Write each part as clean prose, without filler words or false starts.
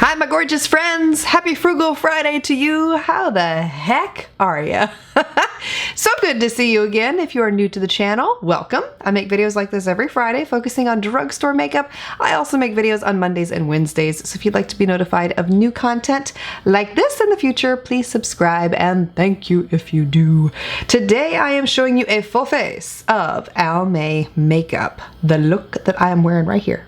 Hi, my gorgeous friends. Happy Frugal Friday to you. How the heck are ya? So good to see you again. If you are new to the channel, welcome. I make videos like this every Friday focusing on drugstore makeup. I also make videos on Mondays and Wednesdays. So if you'd like to be notified of new content like this in the future, please subscribe and thank you if you do. Today I am showing you a full face of Almay makeup. The look that I am wearing right here.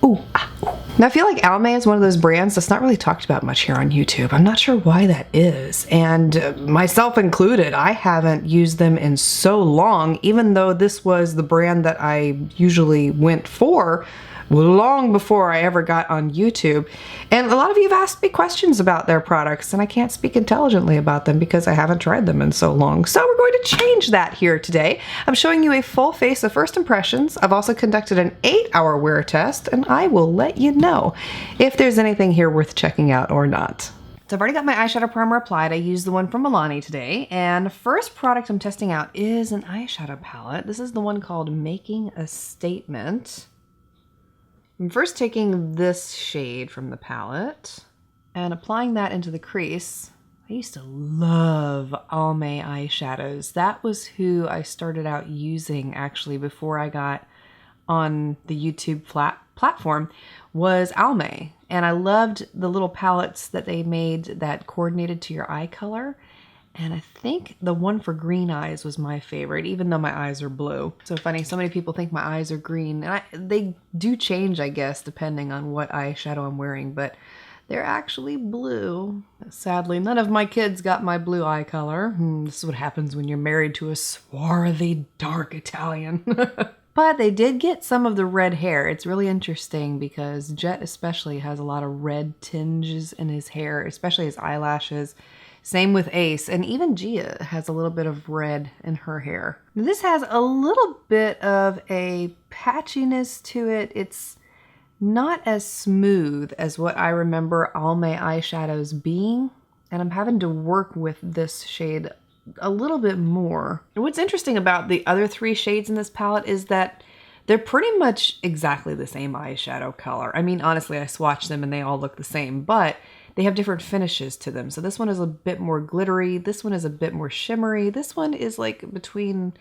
Ooh, ah, ooh. Now, I feel like Almay is one of those brands that's not really talked about much here on YouTube. I'm not sure why that is. And myself included, I haven't used them in so long, even though this was the brand that I usually went for long before I ever got on YouTube. And a lot of you have asked me questions about their products, and I can't speak intelligently about them because I haven't tried them in so long. So we're going to change that here today. I'm showing you a full face of first impressions. I've also conducted an 8-hour wear test, and I will let you know if there's anything here worth checking out or not. So I've already got my eyeshadow primer applied. I used the one from Milani today, and the first product I'm testing out is an eyeshadow palette. This is the one called Making a Statement. I'm first taking this shade from the palette and applying that into the crease. I used to love Almay eyeshadows. That was who I started out using actually before I got on the YouTube platform was Almay. And I loved the little palettes that they made that coordinated to your eye color. And I think the one for green eyes was my favorite, even though my eyes are blue. So funny, so many people think my eyes are green. And they do change, I guess, depending on what eyeshadow I'm wearing, but they're actually blue. Sadly, none of my kids got my blue eye color. This is what happens when you're married to a swarthy, dark Italian. But they did get some of the red hair. It's really interesting because Jet especially has a lot of red tinges in his hair, especially his eyelashes. Same with Ace, and even Gia has a little bit of red in her hair. This has a little bit of a patchiness to it. It's not as smooth as what I remember Almay eyeshadows being, and I'm having to work with this shade a little bit more. And what's interesting about the other 3 shades in this palette is that they're pretty much exactly the same eyeshadow color. I mean, honestly, I swatched them and they all look the same, but they have different finishes to them. So this one is a bit more glittery. This one is a bit more shimmery. This one is like between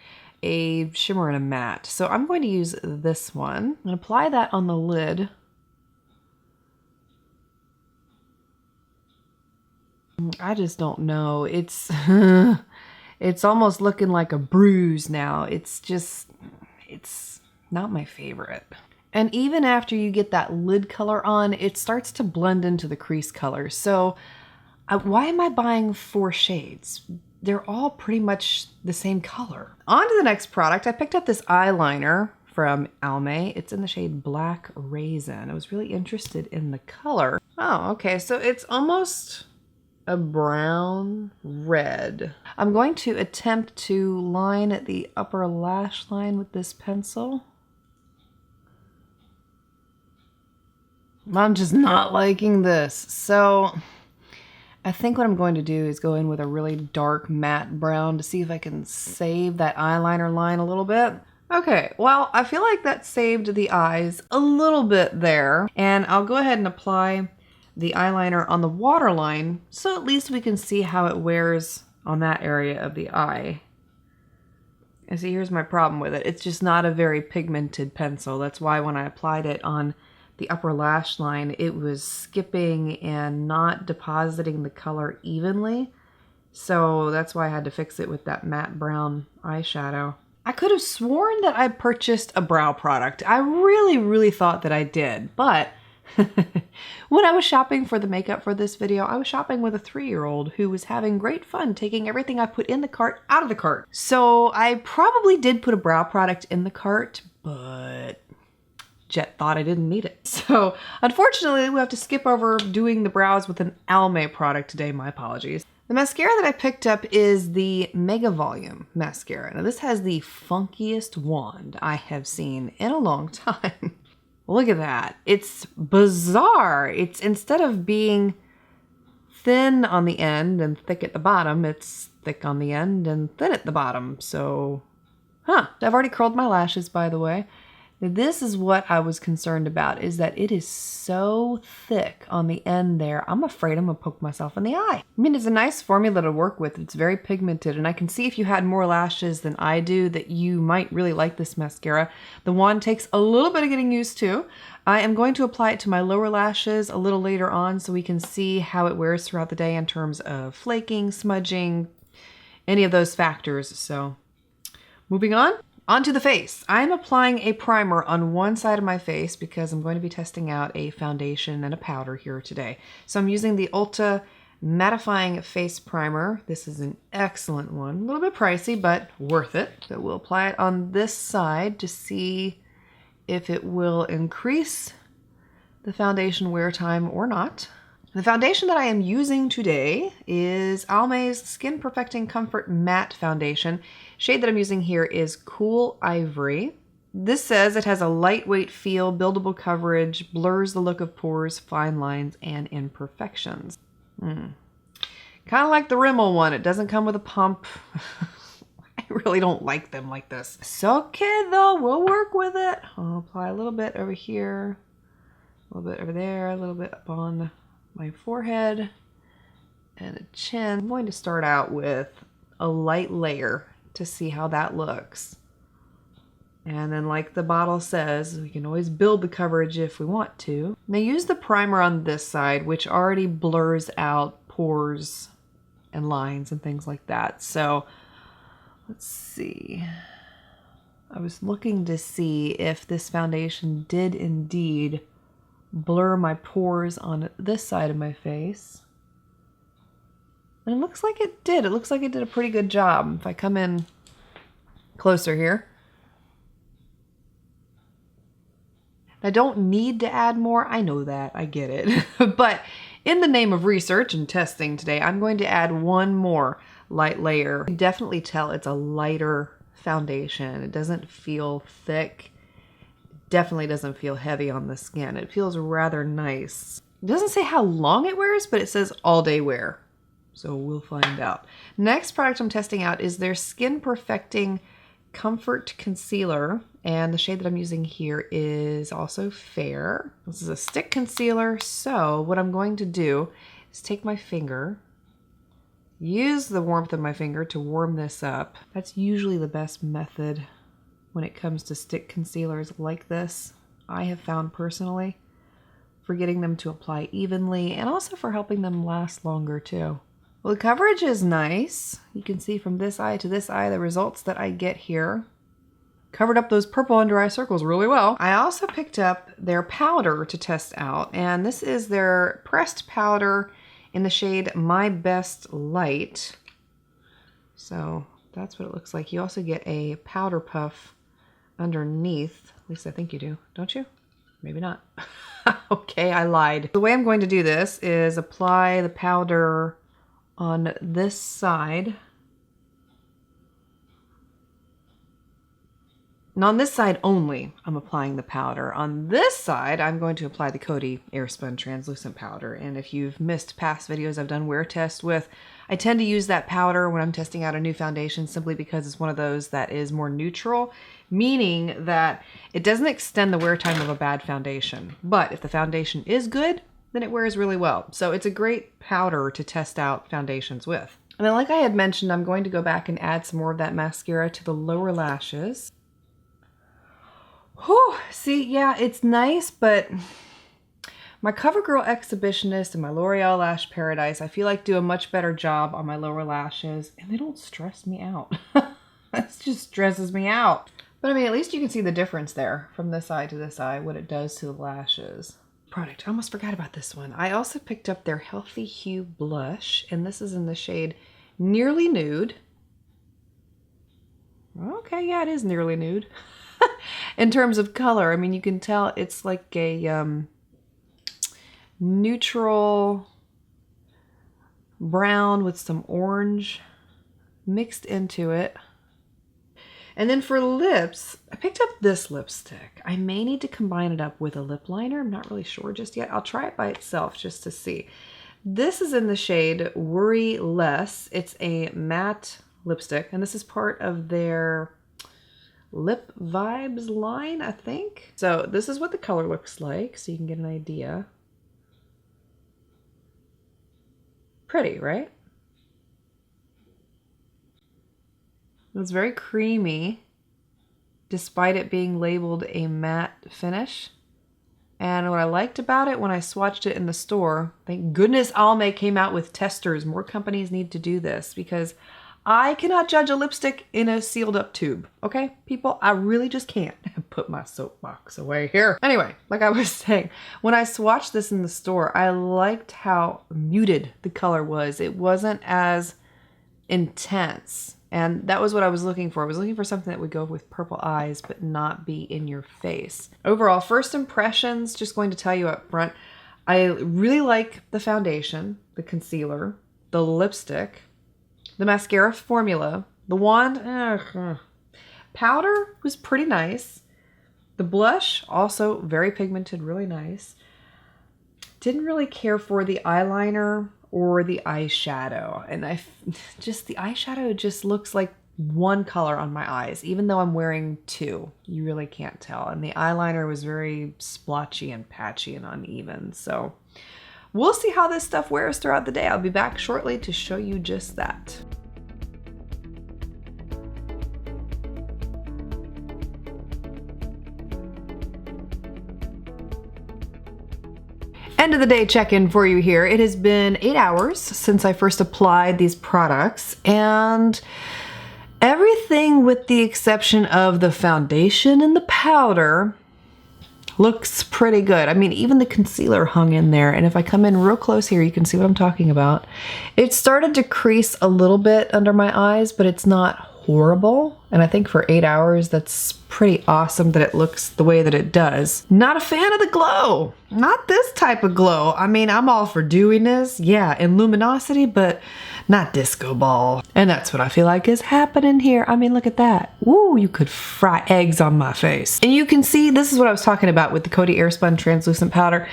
a shimmer and a matte. So I'm going to use this one and apply that on the lid. I just don't know. It's it's almost looking like a bruise now. It's not my favorite. And even after you get that lid color on, it starts to blend into the crease color. So why am I buying 4 shades? They're all pretty much the same color. On to the next product. I picked up this eyeliner from Almay. It's in the shade Black Raisin. I was really interested in the color. Oh, okay. So it's almost a brown red. I'm going to attempt to line the upper lash line with this pencil. I'm just not liking this. So I think what I'm going to do is go in with a really dark matte brown to see if I can save that eyeliner line a little bit. Okay, well, I feel like that saved the eyes a little bit there. And I'll go ahead and apply the eyeliner on the waterline so at least we can see how it wears on that area of the eye. And see, here's my problem with it. It's just not a very pigmented pencil. That's why when I applied it on the upper lash line, it was skipping and not depositing the color evenly. So that's why I had to fix it with that matte brown eyeshadow. I could have sworn that I purchased a brow product. I really thought that I did, but when I was shopping for the makeup for this video, I was shopping with a 3-year-old who was having great fun taking everything I put in the cart out of the cart. So I probably did put a brow product in the cart, but Jet thought I didn't need it. So unfortunately, we have to skip over doing the brows with an Almay product today. My apologies. The mascara that I picked up is the Mega Volume mascara. Now this has the funkiest wand I have seen in a long time. Look at that. It's bizarre. It's, instead of being thin on the end and thick at the bottom, it's thick on the end and thin at the bottom. So Huh, I've already curled my lashes, by the way. This is what I was concerned about, is that it is so thick on the end there. I'm afraid I'm gonna poke myself in the eye. I mean, it's a nice formula to work with. It's very pigmented, and I can see if you had more lashes than I do that you might really like this mascara. The wand takes a little bit of getting used to. I am going to apply it to my lower lashes a little later on so we can see how it wears throughout the day in terms of flaking, smudging, any of those factors. So moving on. Onto the face. I'm applying a primer on one side of my face because I'm going to be testing out a foundation and a powder here today. So I'm using the Ulta Mattifying Face Primer. This is an excellent one. A little bit pricey, but worth it. So we'll apply it on this side to see if it will increase the foundation wear time or not. The foundation that I am using today is Almay's Skin Perfecting Comfort Matte Foundation. Shade that I'm using here is Cool Ivory. This says it has a lightweight feel, buildable coverage, blurs the look of pores, fine lines, and imperfections. Kind of like the Rimmel one. It doesn't come with a pump. I really don't like them like this. It's okay though, we'll work with it. I'll apply a little bit over here, a little bit over there, a little bit up on my forehead and a chin. I'm going to start out with a light layer to see how that looks. And then, like the bottle says, we can always build the coverage if we want to. Now use the primer on this side, which already blurs out pores and lines and things like that. So let's see. I was looking to see if this foundation did indeed blur my pores on this side of my face. And it looks like it did. It looks like it did a pretty good job. If I come in closer here. I don't need to add more. I know that. I get it. But in the name of research and testing today, I'm going to add one more light layer. You can definitely tell it's a lighter foundation. It doesn't feel thick. Definitely doesn't feel heavy on the skin. It feels rather nice. It doesn't say how long it wears, but it says all day wear. So we'll find out. Next product I'm testing out is their Skin Perfecting Comfort Concealer. And the shade that I'm using here is also Fair. This is a stick concealer. So what I'm going to do is take my finger, use the warmth of my finger to warm this up. That's usually the best method when it comes to stick concealers like this, I have found personally, for getting them to apply evenly and also for helping them last longer too. Well, the coverage is nice. You can see from this eye to this eye the results that I get here. Covered up those purple under eye circles really well. I also picked up their powder to test out, and this is their pressed powder in the shade My Best Light. So that's what it looks like. You also get a powder puff underneath. At least I think you do, don't you? Maybe not. Okay, I lied. The way I'm going to do this is apply the powder on this side. And on this side only, I'm applying the powder. On this side, I'm going to apply the Coty Airspun Translucent Powder. And if you've missed past videos I've done wear tests with, I tend to use that powder when I'm testing out a new foundation simply because it's one of those that is more neutral, meaning that it doesn't extend the wear time of a bad foundation. But if the foundation is good, then it wears really well. So it's a great powder to test out foundations with. And then, like I had mentioned, I'm going to go back and add some more of that mascara to the lower lashes. Whew, see, yeah, it's nice, but my CoverGirl Exhibitionist and my L'Oreal Lash Paradise, I feel like do a much better job on my lower lashes, and they don't stress me out. That just stresses me out. But I mean, at least you can see the difference there from this eye to this eye, what it does to the lashes. Product, I almost forgot about this one. I also picked up their Healthy Hue Blush, and this is in the shade Nearly Nude. Okay, yeah, it is nearly nude. In terms of color, I mean, you can tell it's like a neutral brown with some orange mixed into it. And then for lips, I picked up this lipstick. I may need to combine it up with a lip liner. I'm not really sure just yet. I'll try it by itself just to see. This is in the shade Worry Less. It's a matte lipstick, and this is part of their Lip Vibes line, I think. So this is what the color looks like, so you can get an idea. Pretty, right? It's very creamy, despite it being labeled a matte finish. And what I liked about it when I swatched it in the store, thank goodness Almay came out with testers. More companies need to do this because I cannot judge a lipstick in a sealed up tube. Okay, people, I really just can't. Put my soapbox away here. Anyway, like I was saying, when I swatched this in the store, I liked how muted the color was. It wasn't as intense. And that was what I was looking for. I was looking for something that would go with purple eyes, but not be in your face. Overall, first impressions, just going to tell you up front, I really like the foundation, the concealer, the lipstick, the mascara formula, the wand, powder was pretty nice. The blush, also very pigmented, really nice. Didn't really care for the eyeliner or the eyeshadow. And the eyeshadow just looks like one color on my eyes, even though I'm wearing two. You really can't tell. And the eyeliner was very splotchy and patchy and uneven. So we'll see how this stuff wears throughout the day. I'll be back shortly to show you just that. End of the day check-in for you here. It has been 8 hours since I first applied these products, and everything with the exception of the foundation and the powder looks pretty good. I mean, even the concealer hung in there, and if I come in real close here, you can see what I'm talking about. It started to crease a little bit under my eyes, but it's not horrible. And I think for 8 hours, that's pretty awesome that it looks the way that it does. Not a fan of the glow. Not this type of glow. I mean, I'm all for dewiness, yeah, and luminosity, but not disco ball. And that's what I feel like is happening here. I mean, look at that. Woo, you could fry eggs on my face. And you can see, this is what I was talking about with the Coty Airspun translucent powder.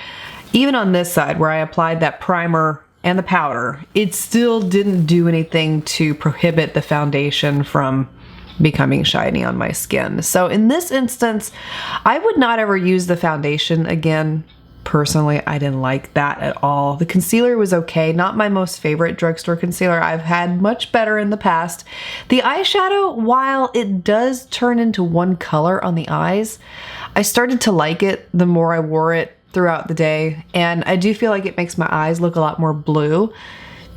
Even on this side where I applied that primer and the powder, it still didn't do anything to prohibit the foundation from becoming shiny on my skin. So in this instance, I would not ever use the foundation again. Personally, I didn't like that at all. The concealer was okay, not my most favorite drugstore concealer. I've had much better in the past. The eyeshadow, while it does turn into one color on the eyes, I started to like it the more I wore it throughout the day, and I do feel like it makes my eyes look a lot more blue.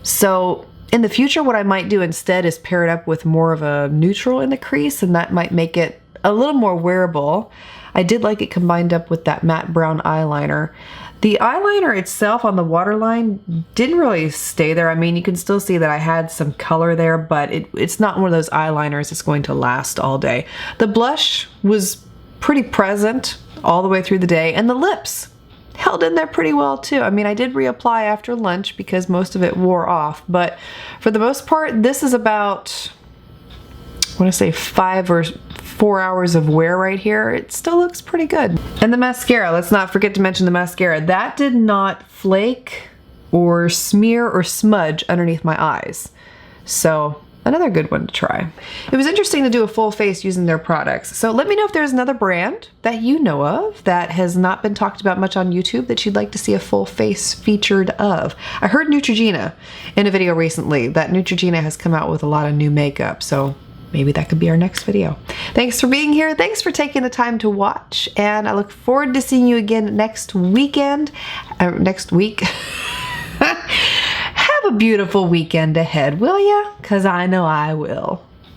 So in the future, what I might do instead is pair it up with more of a neutral in the crease, and that might make it a little more wearable. I did like it combined up with that matte brown eyeliner. The eyeliner itself on the waterline didn't really stay there. I mean, you can still see that I had some color there, but it's not one of those eyeliners that's going to last all day. The blush was pretty present all the way through the day, and the lips held in there pretty well too. I mean, I did reapply after lunch because most of it wore off, but for the most part, this is about, I want to say 5 or 4 hours of wear right here. It still looks pretty good. And the mascara, let's not forget to mention the mascara. That did not flake or smear or smudge underneath my eyes. So another good one to try. It was interesting to do a full face using their products. So let me know if there's another brand that you know of that has not been talked about much on YouTube that you'd like to see a full face featured of. I heard Neutrogena in a video recently that Neutrogena has come out with a lot of new makeup. So maybe that could be our next video. Thanks for being here. Thanks for taking the time to watch. And I look forward to seeing you again next week. Have a beautiful weekend ahead, will ya? 'Cause I know I will.